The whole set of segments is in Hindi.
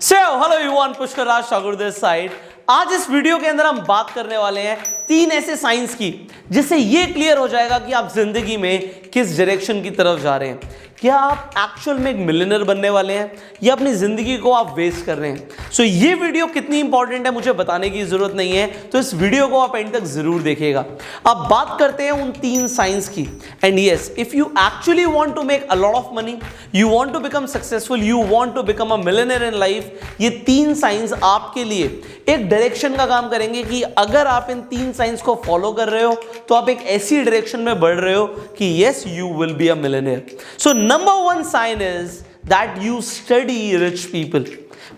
Hello everyone, Pushkar Raj Thakur this side. आज इस वीडियो के अंदर हम बात करने वाले हैं 3 ऐसे साइंस की जिससे ये क्लियर हो जाएगा कि आप जिंदगी में किस डायरेक्शन की तरफ जा रहे हैं। क्या आप एक्चुअल में एक मिलियनेयर बनने वाले हैं या अपनी जिंदगी को आप वेस्ट कर रहे हैं। सो ये वीडियो कितनी इंपॉर्टेंट है मुझे बताने की जरूरत नहीं है, तो इस वीडियो को आप एंड तक जरूर देखिएगा। अब बात करते हैं उन 3 साइंस की। And yes, if you actually want to make a lot of money, you want to become successful, you want to become a millionaire in life, ये 3 साइंस आपके लिए एक डायरेक्शन का काम करेंगे कि अगर आप इन 3 साइंस को फॉलो कर रहे हो तो आप एक ऐसी डायरेक्शन में बढ़ रहे हो कि yes, you will be a millionaire. So number 1 sign is that you study rich people.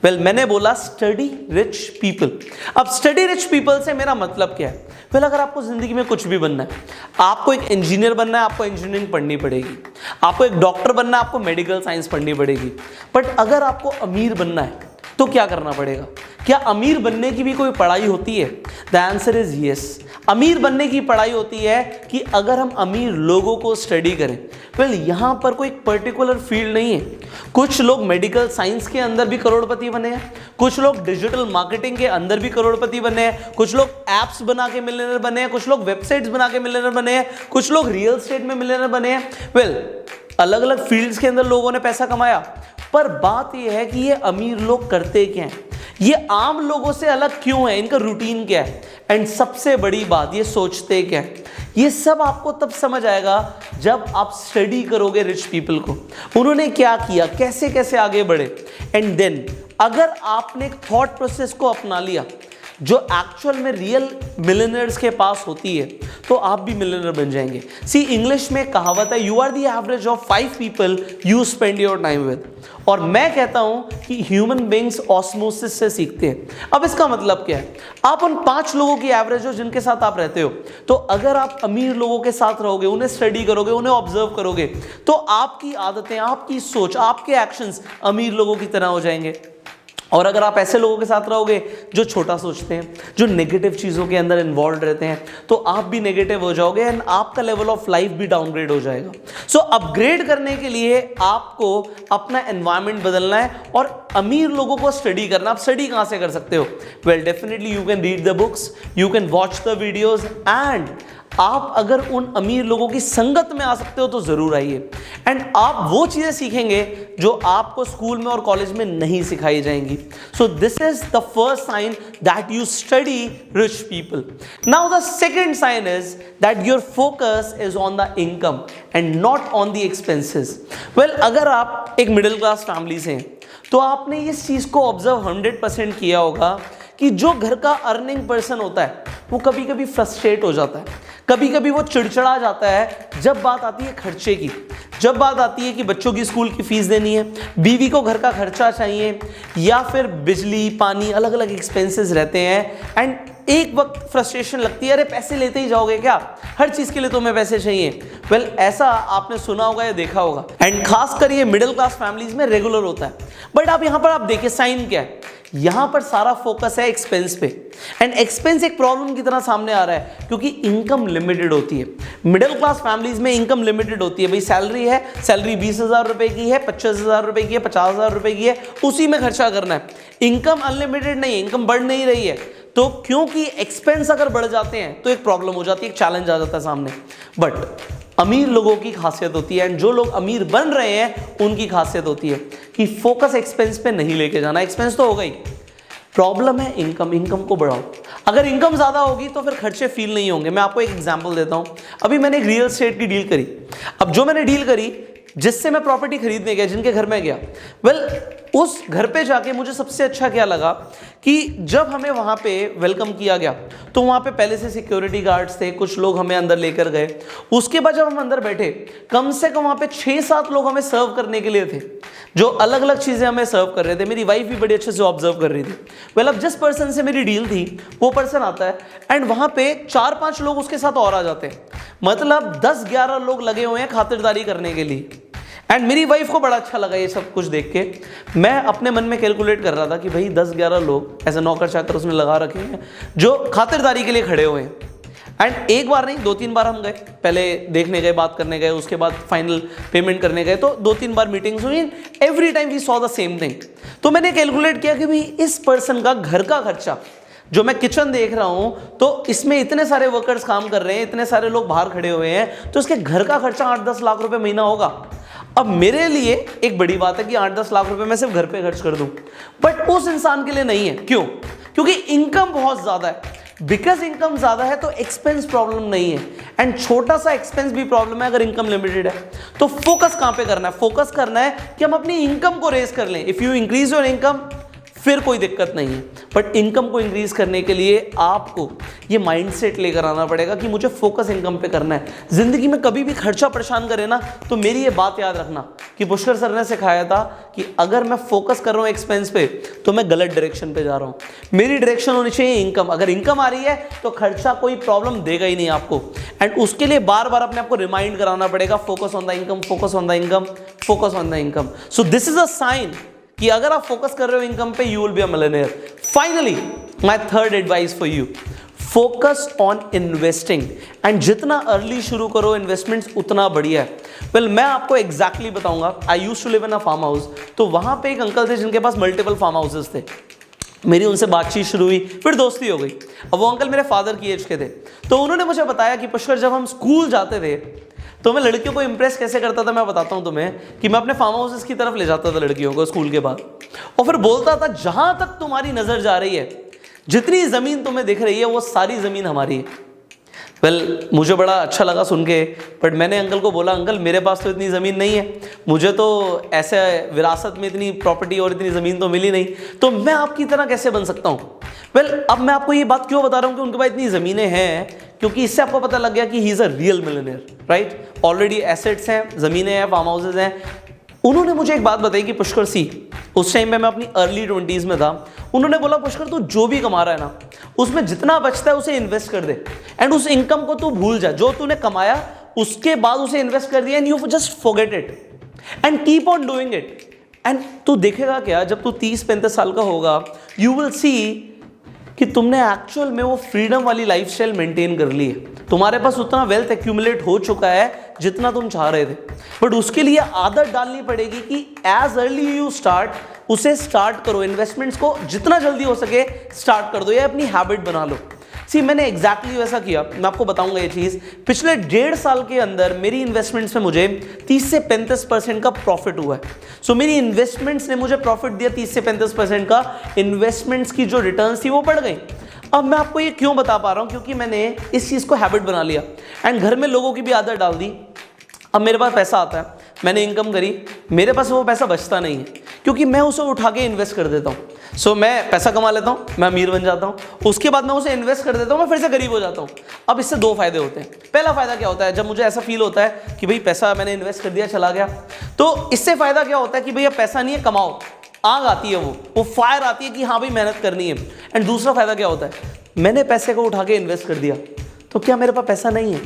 Well, मैंने बोला स्टडी रिच पीपल। अब स्टडी रिच पीपल से मेरा मतलब क्या है? वेल, अगर आपको जिंदगी में कुछ भी बनना है, आपको एक इंजीनियर बनना है, आपको इंजीनियरिंग पढ़नी पड़ेगी। आपको एक डॉक्टर बनना है, आपको मेडिकल साइंस पढ़नी पड़ेगी। बट अगर आपको अमीर बनना है तो क्या करना पड़ेगा? क्या अमीर बनने की भी कोई पढ़ाई होती है? The answer is yes. अमीर बनने की पढ़ाई होती है कि अगर हम अमीर लोगों को स्टडी करें। वेल, यहां पर कोई पर्टिकुलर फील्ड नहीं है। कुछ लोग मेडिकल साइंस के अंदर भी करोड़पति बने हैं, कुछ लोग डिजिटल मार्केटिंग के अंदर भी करोड़पति बने हैं, कुछ लोग एप्स बना के मिलियनेयर बने हैं, कुछ लोग वेबसाइट्स बना के मिलियनेयर बने हैं, कुछ लोग रियल एस्टेट में मिलियनेयर बने हैं। वेल, अलग अलग फील्ड्स के अंदर लोगों ने पैसा कमाया, पर बात यह है कि ये अमीर लोग करते क्या हैं, ये आम लोगों से अलग क्यों है, इनका रूटीन क्या है, एंड सबसे बड़ी बात, ये सोचते क्या है। ये सब आपको तब समझ आएगा जब आप स्टडी करोगे रिच पीपल को, उन्होंने क्या किया, कैसे कैसे आगे बढ़े। एंड देन अगर आपने एक थॉट प्रोसेस को अपना लिया जो एक्चुअल में रियल मिलियनेयर्स के पास होती है, तो आप भी मिलियनेयर बन जाएंगे। सी, इंग्लिश में कहावत है, you are the average of 5 people you spend your time with. और मैं कहता हूं कि ह्यूमन बीइंग्स ऑस्मोसिस से सीखते हैं। अब इसका मतलब क्या है? आप उन 5 लोगों की एवरेज हो जिनके साथ आप रहते हो। तो अगर आप अमीर लोगों के साथ रहोगे, उन्हें स्टडी करोगे, उन्हें ऑब्जर्व करोगे, तो आपकी आदतें, आपकी सोच, आपके एक्शंस अमीर लोगों की तरह हो जाएंगे। और अगर आप ऐसे लोगों के साथ रहोगे जो छोटा सोचते हैं, जो नेगेटिव चीज़ों के अंदर इन्वॉल्व रहते हैं, तो आप भी नेगेटिव हो जाओगे एंड आपका लेवल ऑफ लाइफ भी डाउनग्रेड हो जाएगा। सो अपग्रेड करने के लिए आपको अपना एनवायरनमेंट बदलना है और अमीर लोगों को स्टडी करना। आप स्टडी कहाँ से कर सकते हो? Well, definitely you can read the books, you can watch the videos, and आप अगर उन अमीर लोगों की संगत में आ सकते हो तो जरूर आइए। एंड आप वो चीजें सीखेंगे जो आपको स्कूल में और कॉलेज में नहीं सिखाई जाएंगी। So this is the first sign that you study rich people. Now the second sign is that your focus is on the income and not on the expenses. Well, अगर आप एक मिडिल क्लास फैमिली से हैं तो आपने इस चीज को ऑब्जर्व 100% किया होगा कि जो घर का अर्निंग पर्सन होता है वो कभी कभी फ्रस्ट्रेट हो जाता है, कभी कभी वो चिड़चिड़ा जाता है जब बात आती है खर्चे की, जब बात आती है कि बच्चों की स्कूल की फीस देनी है, बीवी को घर का खर्चा चाहिए, या फिर बिजली पानी अलग अलग एक्सपेंसेस रहते हैं। एंड एक वक्त फ्रस्ट्रेशन लगती है, अरे पैसे लेते ही जाओगे क्या, हर चीज के लिए तुम्हें पैसे चाहिए। वेल, ऐसा आपने सुना होगा या देखा होगा, एंड खासकर ये मिडिल क्लास फैमिलीज में रेगुलर होता है। बट अब यहां पर आप देखिए साइन क्या है, यहां पर सारा फोकस है एक्सपेंस पे। एंड एक्सपेंस एक प्रॉब्लम की तरह सामने आ रहा है क्योंकि इनकम लिमिटेड होती है। मिडिल क्लास फैमिलीज में इनकम लिमिटेड होती है। भाई, सैलरी है, सैलरी 20,000 रुपए की है, 25,000 रुपए की है, 50,000 रुपए की है, उसी में खर्चा करना है। इनकम अनलिमिटेड नहीं है, इनकम बढ़ नहीं रही है। तो क्योंकि एक्सपेंस अगर बढ़ जाते हैं तो एक प्रॉब्लम हो जाती है, एक चैलेंज आ जाता है सामने। बट अमीर लोगों की खासियत होती है, एंड जो लोग अमीर बन रहे हैं उनकी खासियत होती है कि फोकस एक्सपेंस पे नहीं लेके जाना। एक्सपेंस तो हो गई, प्रॉब्लम है इनकम को बढ़ाओ। अगर इनकम ज्यादा होगी तो फिर खर्चे फील नहीं होंगे। मैं आपको एक एग्जांपल देता हूं। अभी मैंने एक रियल एस्टेट की डील करी। अब जो मैंने डील करी, जिससे मैं प्रॉपर्टी खरीदने गया, जिनके घर में गया, वेल, उस घर पे जाके मुझे सबसे अच्छा क्या लगा कि जब हमें वहां पे वेलकम किया गया तो वहां पे पहले से सिक्योरिटी गार्ड्स थे, कुछ लोग हमें अंदर लेकर गए। उसके बाद जब हम अंदर बैठे, कम से कम वहां पे 6-7 लोग हमें सर्व करने के लिए थे, जो अलग अलग चीजें हमें सर्व कर रहे थे। मेरी वाइफ भी बड़ी अच्छे से ऑब्जर्व कर रही थी। वेल, अब जिस पर्सन से मेरी डील थी वो पर्सन आता है एंड वहां पे 4-5 लोग उसके साथ और आ जाते हैं। मतलब 10-11 लोग लगे हुए हैं खातिरदारी करने के लिए। एंड मेरी वाइफ को बड़ा अच्छा लगा ये सब कुछ देख के। मैं अपने मन में कैलकुलेट कर रहा था कि भाई 10-11 लोग ऐसे नौकर चाकर उसने लगा रखे हैं जो खातिरदारी के लिए खड़े हुए हैं। एंड एक बार नहीं 2-3 बार हम गए, पहले देखने गए, बात करने गए, उसके बाद फाइनल पेमेंट करने गए, तो 2-3 बार मीटिंग्स हुई। Every time we saw the same thing. तो मैंने कैलकुलेट किया कि भाई इस पर्सन का घर का खर्चा, जो मैं किचन देख रहा हूं, तो इसमें इतने सारे वर्कर्स काम कर रहे हैं, इतने सारे लोग बाहर खड़े हुए हैं, तो इसके घर का खर्चा 8-10 लाख रुपए महीना होगा। अब मेरे लिए एक बड़ी बात है कि 8-10 लाख रुपए मैं सिर्फ घर पे खर्च कर दूं, बट उस इंसान के लिए नहीं है। क्यों? क्योंकि इनकम बहुत ज्यादा है। बिकॉज इनकम ज्यादा है तो एक्सपेंस प्रॉब्लम नहीं है, एंड छोटा सा एक्सपेंस भी प्रॉब्लम है अगर इनकम लिमिटेड है। तो फोकस कहां पे करना है? फोकस करना है कि हम अपनी इनकम को रेज कर लें। If you increase your income फिर कोई दिक्कत नहीं है, बट इनकम को इंक्रीज करने के लिए आपको ये माइंडसेट लेकर आना पड़ेगा कि मुझे फोकस इनकम पे करना है। जिंदगी में कभी भी खर्चा परेशान करे ना, तो मेरी ये बात याद रखना कि पुष्कर सर ने सिखाया था कि अगर मैं फोकस कर रहा हूं एक्सपेंस पे तो मैं गलत डायरेक्शन पे जा रहा हूं। मेरी डायरेक्शन होनी चाहिए इनकम। अगर इनकम आ रही है तो खर्चा कोई प्रॉब्लम देगा ही नहीं आपको, एंड उसके लिए बार बार अपने आपको रिमाइंड कराना पड़ेगा, focus on the income, focus on the income, focus on the income. So this is a sign कि अगर आप फोकस कर रहे हो इनकम पे, you will be a millionaire. Finally my third advice for you, focus on investing. And जितना अर्ली शुरू करो इन्वेस्टमेंट्स उतना बढ़िया है। वेल मैं आपको एग्जैक्टली बताऊंगा। I used to live in a farm house, तो वहां पे एक अंकल थे जिनके पास मल्टीपल फार्म हाउसेस थे। मेरी उनसे बातचीत शुरू हुई, फिर दोस्ती हो गई। अब वो अंकल मेरे फादर की एज के थे, तो उन्होंने मुझे बताया कि पुष्कर जब हम स्कूल जाते थे तो मैं लड़कियों को इंप्रेस कैसे करता था। मैं बताता हूं तुम्हें कि मैं अपने फार्म हाउसेस की तरफ ले जाता था लड़कियों को स्कूल के बाद, और फिर बोलता था जहां तक तुम्हारी नजर जा रही है, जितनी जमीन तुम्हें दिख रही है वो सारी जमीन हमारी है। वेल मुझे बड़ा अच्छा लगा सुन के, बट मैंने अंकल को बोला, अंकल मेरे पास तो इतनी ज़मीन नहीं है, मुझे तो ऐसे विरासत में इतनी प्रॉपर्टी और इतनी ज़मीन तो मिली नहीं, तो मैं आपकी तरह कैसे बन सकता हूँ। वेल अब मैं आपको ये बात क्यों बता रहा हूँ कि उनके पास इतनी ज़मीनें हैं, क्योंकि इससे आपको पता लग गया कि he is a real millionaire, right. Already assets हैं, ज़मीनें हैं, फार्म हाउसेज हैं। उन्होंने मुझे एक बात बताई कि पुष्कर सी, उस टाइम में मैं अपनी अर्ली 20s में था, उन्होंने बोला पुष्कर तू जो भी कमा रहा है ना, उसमें जितना बचता है उसे इन्वेस्ट कर दे, एंड उस इनकम को तू भूल जा। जो तूने कमाया उसके बाद उसे इन्वेस्ट कर दिया, and you just forget it and keep on doing it. And तू देखेगा क्या, जब तू 30-35 साल का होगा, यू विल सी कि तुमने एक्चुअल में वो फ्रीडम वाली लाइफस्टाइल मेंटेन कर ली है। तुम्हारे पास उतना वेल्थ एक्यूमुलेट हो चुका है जितना तुम चाह रहे थे, बट उसके लिए आदत डालनी पड़ेगी कि एज अर्ली यू स्टार्ट, उसे स्टार्ट करो। इन्वेस्टमेंट्स को जितना जल्दी हो सके स्टार्ट कर दो, या अपनी हैबिट बना लो। सी मैंने एग्जैक्टली वैसा किया, मैं आपको बताऊंगा ये चीज़। पिछले 1.5 साल के अंदर मेरी इन्वेस्टमेंट्स में मुझे 30 से 35% का प्रॉफिट हुआ है। सो मेरी इन्वेस्टमेंट्स ने मुझे प्रॉफिट दिया 30 से 35% का। इन्वेस्टमेंट्स की जो रिटर्न्स थी वो बढ़ गई। अब मैं आपको ये क्यों बता पा रहा हूँ, क्योंकि मैंने इस चीज़ को हैबिट बना लिया, एंड घर में लोगों की भी आदत डाल दी। अब मेरे पास पैसा आता है, मैंने इनकम करी, मेरे पास वो पैसा बचता नहीं है, क्योंकि मैं उसे उठा के इन्वेस्ट कर देता हूँ। सो मैं पैसा कमा लेता हूँ, मैं अमीर बन जाता हूँ, उसके बाद मैं उसे इन्वेस्ट कर देता हूँ, मैं फिर से गरीब हो जाता हूँ। अब इससे 2 फायदे होते हैं। पहला फायदा क्या होता है, जब मुझे ऐसा फील होता है कि भाई पैसा मैंने इन्वेस्ट कर दिया चला गया, तो इससे फायदा क्या होता है कि भैया पैसा नहीं है, कमाओ, आग आती है, वो फायर आती है कि हाँ भाई मेहनत करनी है। एंड दूसरा फायदा क्या होता है, मैंने पैसे को उठा के इन्वेस्ट कर दिया, तो क्या मेरे पास पैसा नहीं है?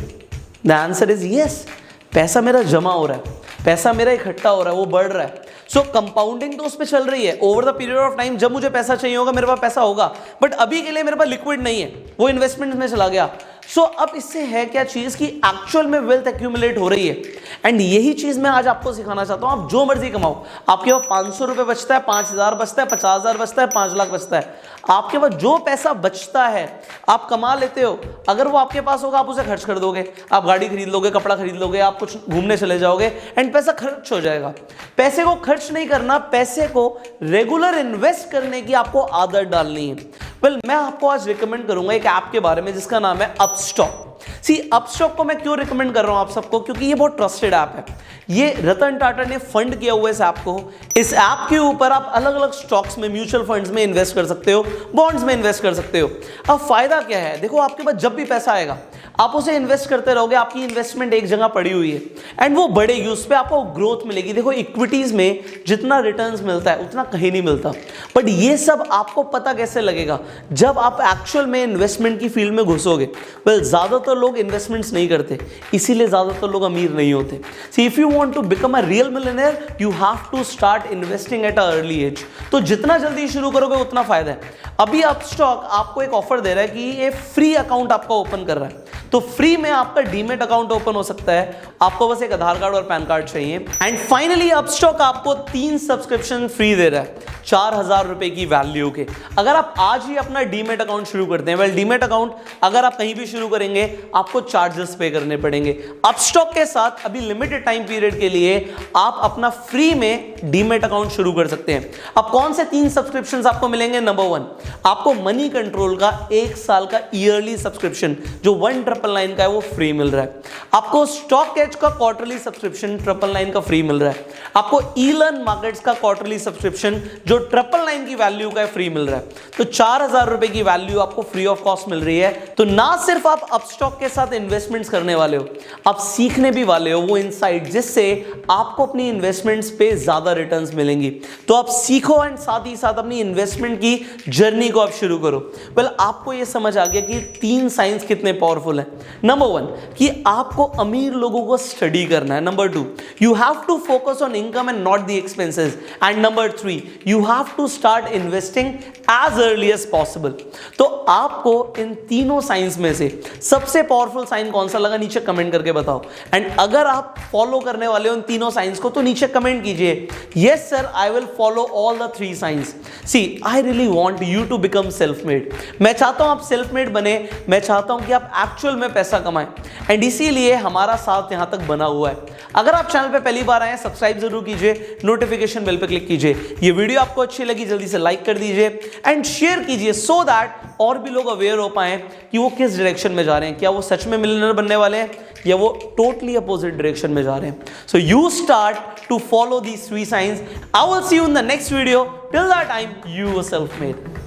द आंसर इज यस, पैसा मेरा जमा हो रहा है, पैसा मेरा इकट्ठा हो रहा है, वो बढ़ रहा है। सो कंपाउंडिंग तो उस पर चल रही है। Over the period of time जब मुझे पैसा चाहिए होगा मेरे पास पैसा होगा, बट अभी के लिए मेरे पास लिक्विड नहीं है, वो इन्वेस्टमेंट में चला गया। सो अब इससे है क्या चीज कि एक्चुअल में वेल्थ एक्यूमुलेट हो रही है, एंड यही चीज मैं आज आपको सिखाना चाहता हूं। आप जो मर्जी कमाओ, आपके पास 500 रुपए बचता है, 5000 बचता है, 50,000 बचता है, 5 लाख बचता है, आपके पास जो पैसा बचता है आप कमा लेते हो, अगर वो आपके पास होगा आप उसे खर्च कर दोगे, आप गाड़ी खरीद लोगे, कपड़ा खरीद लोगे, आप कुछ घूमने चले जाओगे, एंड पैसा खर्च हो जाएगा। पैसे को खर्च नहीं करना, पैसे को रेगुलर इन्वेस्ट करने की आपको आदत डालनी है। वेल मैं आपको आज रिकमेंड करूंगा एक ऐप के बारे में जिसका नाम है अपस्टॉक। सी अपस्टॉक को मैं क्यों रिकमेंड कर रहा हूं आप सबको, क्योंकि ये बहुत ट्रस्टेड ऐप है। ये रतन टाटा ने फंड किया हुआ है इस ऐप को। इस ऐप के ऊपर आप अलग अलग स्टॉक्स में, म्यूचुअल फंड्स में इन्वेस्ट कर सकते हो, बॉन्ड्स में इन्वेस्ट कर सकते हो। अब फायदा क्या है, देखो आपके पास जब भी पैसा आएगा आप उसे इन्वेस्ट करते रहोगे, आपकी इन्वेस्टमेंट एक जगह पड़ी हुई है एंड वो बढ़ेगी, उस पर आपको ग्रोथ मिलेगी। देखो इक्विटीज में जितना रिटर्न्स मिलता है उतना कहीं नहीं मिलता, बट ये सब आपको पता कैसे लगेगा जब आप एक्चुअल में इन्वेस्टमेंट की फील्ड में घुसोगे। वेल ज्यादातर लोग इन्वेस्टमेंट्स नहीं करते, इसीलिए ज्यादातर लोग अमीर नहीं होते। See if you want to become a real millionaire you have to start investing at a early age. तो जितना जल्दी शुरू करोगे उतना फायदा है। अभी अपस्टॉक आपको एक ऑफर दे रहा है कि ये फ्री अकाउंट आपका ओपन कर रहा है, तो फ्री में आपका डीमेट अकाउंट ओपन हो सकता है। आपको बस एक आधार कार्ड और पैन कार्ड चाहिए। एंड फाइनली अपस्टॉक आपको 3 सब्सक्रिप्शन फ्री दे रहा है 4000 रुपए की वैल्यू के, अगर आप आज ही अपना डीमेट अकाउंट शुरू करते हैं। वेल डीमेट अकाउंट अगर आप कहीं भी शुरू करेंगे आपको चार्जेस पे करने पड़ेंगे। अपस्टॉक के साथ अभी लिमिटेड टाइम पीरियड के लिए आप अपना फ्री में डीमेट अकाउंट शुरू कर सकते हैं। अब कौन से 3 सब्सक्रिप्शन आपको मिलेंगे? नंबर 1 आपको मनी कंट्रोल का 1 साल का ईयरली सब्सक्रिप्शन जो 1999 का है वो फ्री मिल रहा है। आपको स्टॉक एज का क्वार्टरली सब्सक्रिप्शन 999 का फ्री मिल रहा है। आपको ईलर्न मार्केट्स का क्वार्टरली सब्सक्रिप्शन जो 999 की वैल्यू का फ्री मिल रहा है। तो 4000 रुपए की वैल्यू आपको फ्री ऑफ कॉस्ट मिल रही है। तो ना सिर्फ आप अपस्टॉक के साथ इन्वेस्टमेंट्स करने वाले हो, आप सीखने भी वाले हो वो इनसाइट जिससे आपको अपनी इन्वेस्टमेंट्स पे ज्यादा रिटर्न्स मिलेंगी। तो आप सीखो एंड साथ ही साथ अपनी इन्वेस्टमेंट की जर्नी को आप शुरू करो। वेल आपको ये समझ आ गया कि 3 साइंस कितने पावरफुल है। नंबर 1 कि आपको अमीर लोगों को स्टडी करना है। Number 2 you have to focus on income and not the expenses. And number 3 you have to start investing as early as possible. तो आपको इन तीनों साइंस में से सबसे पावरफुल साइन कौन सा लगा नीचे कमेंट करके बताओ। एंड अगर आप फॉलो करने वाले हो इन तीनों साइंस को तो नीचे कमेंट कीजिए yes sir I will follow all the 3 signs. See I really want you to become self made. मैं चाहता हूं आप सेल्फ मेड बने, मैं चाहता हूं कि आप एक्चुअल में पैसा कमाएं एंड इसीलिए हमारा साथ यहां तक बना हुआ है। अगर आप चैनल पे पहली बार आए हैं सब्सक्राइब जरूर कीजिए, नोटिफिकेशन बेल पे क्लिक कीजिए। ये वीडियो आपको अच्छी लगी जल्दी से लाइक कर दीजिए एंड शेयर कीजिए सो दैट और भी लोग अवेयर हो पाए कि वो किस डायरेक्शन में जा रहे हैं, क्या वो सच में मिलियनेयर बनने वाले हैं या वो टोटली अपोजिट डायरेक्शन में जा रहे हैं। So you start to follow these 3 signs. I will see you in the next video. Till that time you are self made.